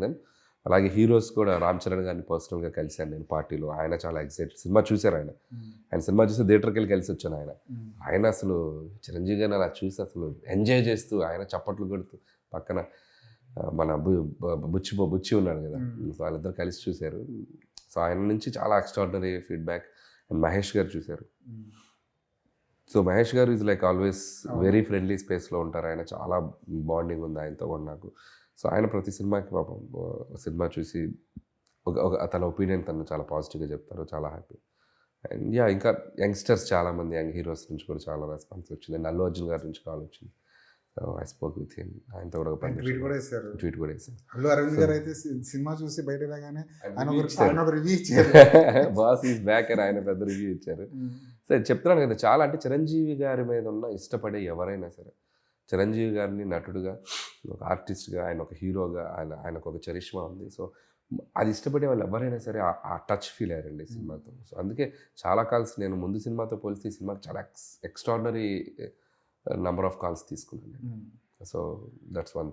Then. అలాగే heroes కూడా రామ్ చరణ్ గారిని పర్సనల్గా కలిశాను నేను పార్టీలో. ఆయన చాలా ఎక్సైటెడ్, సినిమా చూశారు ఆయన. ఆయన సినిమా చూసి థియేటర్కి వెళ్ళి కలిసి వచ్చాను ఆయన. ఆయన అసలు చిరంజీవి గారిని అలా చూసి అసలు ఎంజాయ్ చేస్తూ ఆయన చప్పట్లు కొడుతూ పక్కన మన బుచ్చి ఉన్నాడు కదా, వాళ్ళిద్దరు కలిసి చూశారు. సో ఆయన నుంచి చాలా ఎక్స్ట్రాడినరీ ఫీడ్బ్యాక్. అండ్ మహేష్ గారు చూశారు. సో మహేష్ గారు is like always very friendly స్పేస్లో ఉంటారు ఆయన. చాలా బాండింగ్ ఉంది ఆయనతో కూడా నాకు. సో ఆయన ప్రతి సినిమాకి పాపం సినిమా చూసి తన ఒపీనియన్ తను చాలా పాజిటివ్గా చెప్తారు. చాలా హ్యాపీ. అండ్ ఇంకా యంగ్స్టర్స్ చాలామంది, యంగ్ హీరోస్ నుంచి కూడా చాలా రెస్పాన్స్ వచ్చింది. అండ్ అల్లు అర్జున్ గారి నుంచి కాల్ వచ్చింది. I spoke with him. ఆయనతో కూడా ట్వీట్ కూడా వేశారు. అల్లు అరవింద్ గారు అయితే సినిమా చూసి బయట రాగానే రివ్యూ ఇచ్చారు. బాస్ ఈజ్ బ్యాక్ అని ఆయన పెద్ద రివ్యూ ఇచ్చారు. సరే చెప్తున్నాను కదా, చాలా అంటే చిరంజీవి గారి మీద ఉన్న ఇష్టపడే ఎవరైనా సరే, చిరంజీవి గారిని నటుడుగా, ఒక ఆర్టిస్ట్గా, ఆయన ఒక హీరోగా, ఆయనకు ఒక చరిష్మా ఉంది. సో అది ఇష్టపడే వాళ్ళు ఎవరైనా సరే ఆ టచ్ ఫీల్ అయ్యారండి సినిమాతో. సో అందుకే చాలా కాల్స్ నేను ముందు సినిమాతో పోలిస్తే ఈ సినిమాకి చాలా ఎక్స్ట్రాడినరీ నంబర్ ఆఫ్ కాల్స్ తీసుకున్నాను. So that's one thing.